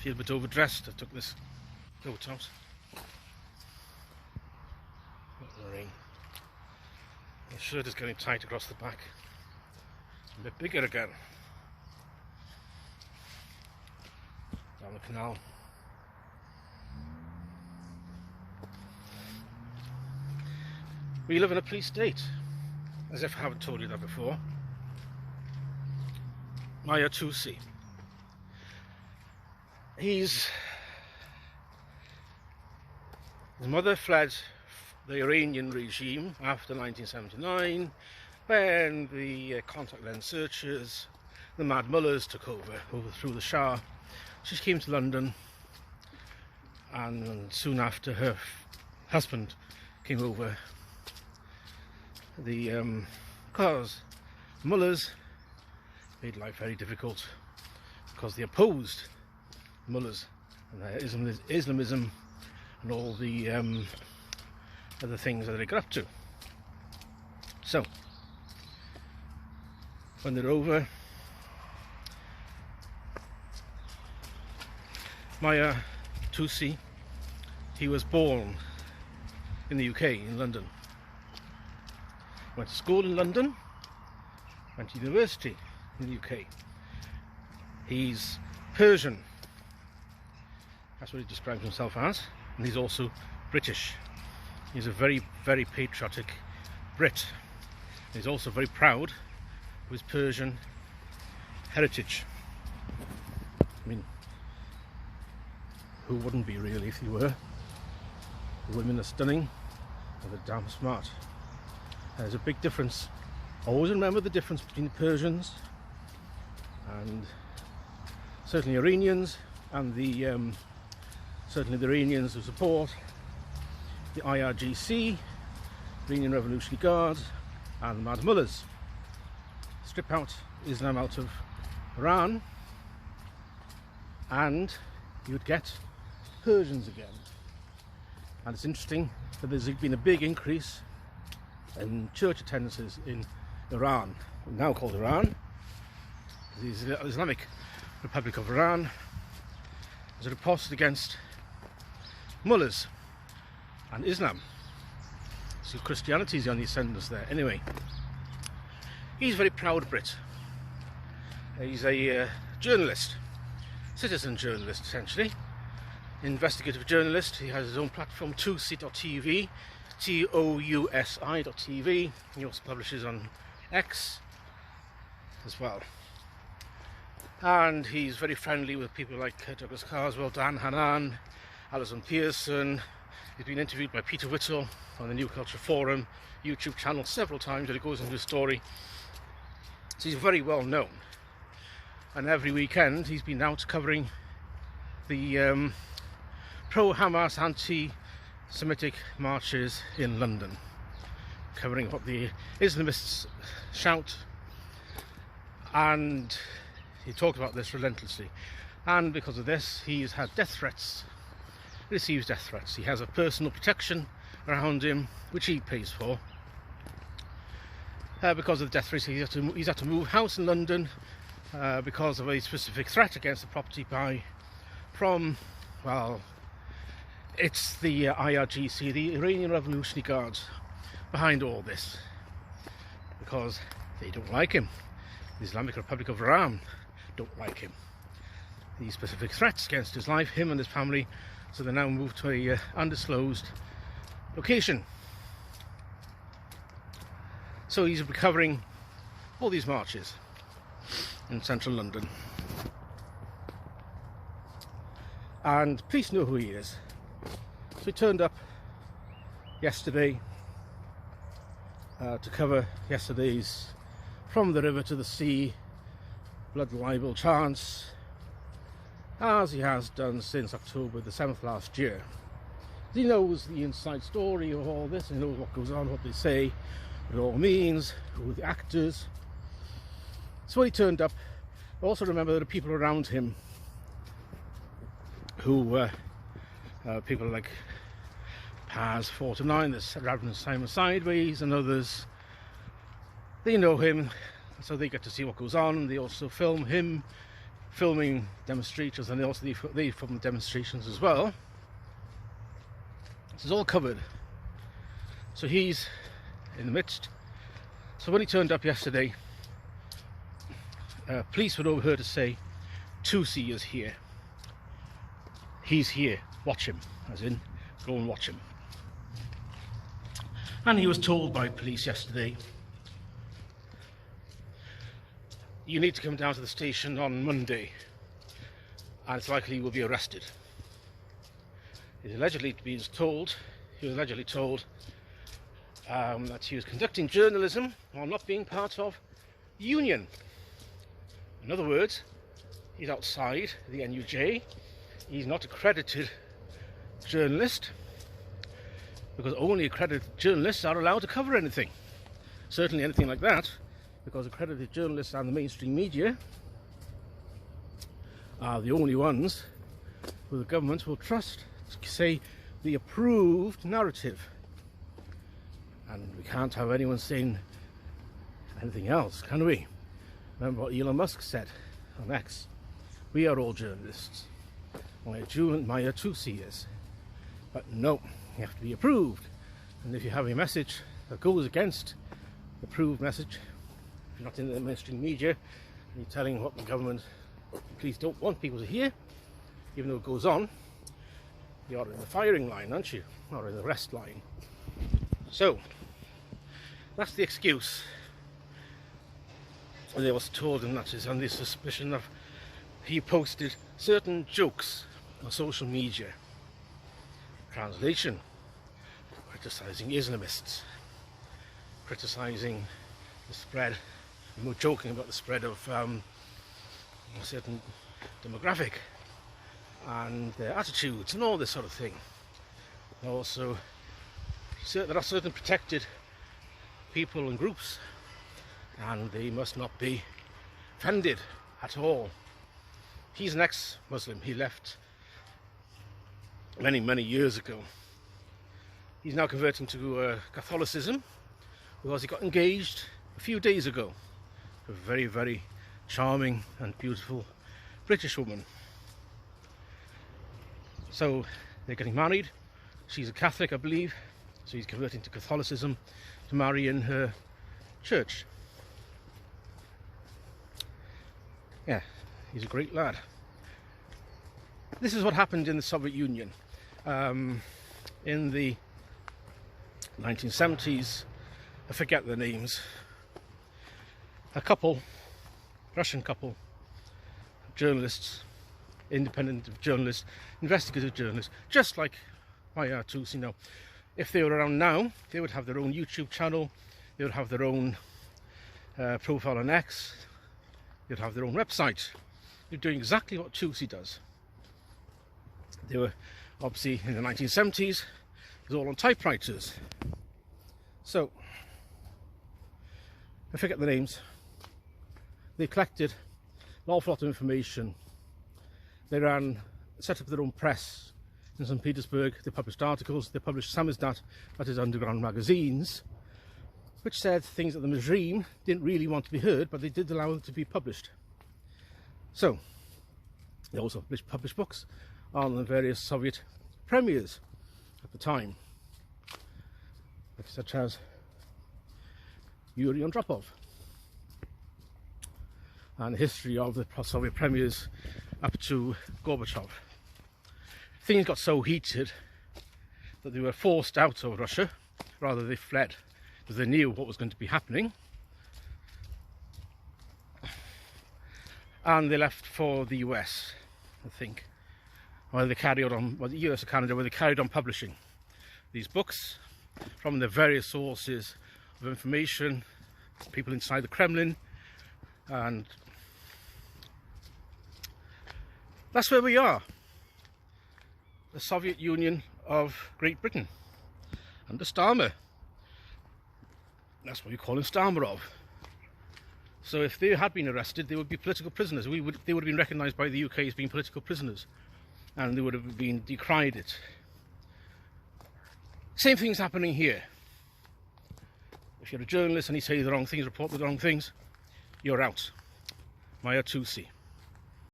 feel a bit overdressed. I took this coat out. The rain. The shirt is getting tight across the back. A bit bigger again. Down the canal. We live in a police state, as if I haven't told you that before. Mahyar Tousi. His mother fled the Iranian regime after 1979, when the contact lens searchers, the mad mullahs, took over, overthrew the Shah. She came to London, and soon after her husband came over, because mullahs made life very difficult, because they opposed mullahs and their Islamism and all the other things that they got up to. So when they're over, Mahyar Tousi, he was born in the UK, in London. Went to school in London, went to university in the UK. He's Persian, that's what he describes himself as, and he's also British. He's a very, very patriotic Brit. He's also very proud of his Persian heritage. I mean, who wouldn't be really if he were? The women are stunning and they're damn smart. There's a big difference. Always remember the difference between the Persians and certainly Iranians, and certainly the Iranians who support the IRGC, Iranian Revolutionary Guard, and the Mad Mullahs. Strip out Islam out of Iran and you'd get Persians again. And it's interesting that there's been a big increase in church attendances in Iran, now called Iran, the Islamic Republic of Iran. There's a riposte against mullahs and Islam. So Christianity is on the ascendance there. Anyway, he's a very proud Brit. He's a journalist, citizen journalist essentially, investigative journalist. He has his own platform, Tousi.tv, TOUSI.tv. He also publishes on X as well. And he's very friendly with people like Douglas Carswell, Dan Hannan, Alison Pearson. He's been interviewed by Peter Whittle on the New Culture Forum YouTube channel several times, and he goes into his story. So he's very well known. And every weekend he's been out covering the pro-Hamas, anti-Semitic marches in London, covering what the Islamists shout, and he talked about this relentlessly. And because of this, he's had death threats, receives death threats. He has a personal protection around him, which he pays for. Because of the death threats, he's had to move house in London because of a specific threat against the property from, well, it's the IRGC, the Iranian Revolutionary Guard, behind all this, because they don't like him. The Islamic Republic of Iran don't like him. These specific threats against his life, him and his family, so they now moved to a undisclosed location. So he's recovering all these marches in central London, and police know who he is. So he turned up yesterday to cover yesterday's From the River to the Sea blood libel chants, as he has done since October the 7th last year. He knows the inside story of all this, and he knows what goes on, what they say, what it all means, who are the actors. So when he turned up, also remember there are people around him who people like Paz 49, there's Reverend Simon Sideways and others. They know him, so they get to see what goes on. They also film him filming demonstrators, and also they film demonstrations as well. This is all covered. So he's in the midst. So when he turned up yesterday, police were overheard to say, Tousi is here. He's here. Watch him. As in, go and watch him. And he was told by police yesterday, you need to come down to the station on Monday, and it's likely you will be arrested. He was allegedly told that he was conducting journalism while not being part of the union. In other words, he's outside the NUJ. He's not accredited journalist, because only accredited journalists are allowed to cover anything. Certainly anything like that, because accredited journalists and the mainstream media are the only ones who the government will trust to say the approved narrative. And we can't have anyone saying anything else, can we? Remember what Elon Musk said on X. We are all journalists. Mahyar Tousi is. But no, you have to be approved. And if you have a message that goes against the approved message, if you're not in the mainstream media, and you're telling what the government, police don't want people to hear, even though it goes on, you're in the firing line, aren't you? Or in the arrest line. So, that's the excuse. They was told, and that is on the suspicion of he posted certain jokes on social media. Translation: criticising Islamists, criticising the spread, and we're joking about the spread of a certain demographic and their attitudes and all this sort of thing. Also, there are certain protected people and groups, and they must not be offended at all. He's an ex-Muslim. He left many years ago. He's now converting to Catholicism because he got engaged a few days ago to a very charming and beautiful British woman. So they're getting married. She's a Catholic, I believe, so he's converting to Catholicism to marry in her church. Yeah, he's a great lad. This is what happened in the Soviet Union. In the 1970s, I forget their names, a couple, Russian couple, journalists, independent journalists, investigative journalists, just like Mahyar Tousi, you know, if they were around now, they would have their own YouTube channel, they would have their own profile on X, they'd have their own website. They're doing exactly what Tousi does. They were obviously in the 1970s, it was all on typewriters. So, I forget the names. They collected an awful lot of information. They set up their own press in St. Petersburg. They published articles. They published samizdat, that is underground magazines, which said things that the regime didn't really want to be heard, but they did allow them to be published. So, they also published books on the various Soviet premiers at the time, such as Yuri Andropov, and the history of the Soviet premiers up to Gorbachev. Things got so heated that they were forced out of Russia, rather they fled, because they knew what was going to be happening. And they left for the US, I think, while they carried on, well, the US or Canada, where they carried on publishing these books from the various sources of information, people inside the Kremlin, and that's where we are. The Soviet Union of Great Britain, under Starmer. That's what we call him, Starmerov. So if they had been arrested, they would be political prisoners. They would have been recognised by the UK as being political prisoners, and they would have been decried it. Same thing's happening here. If you're a journalist and you say the wrong things, report the wrong things, you're out. Mahyar Tousi.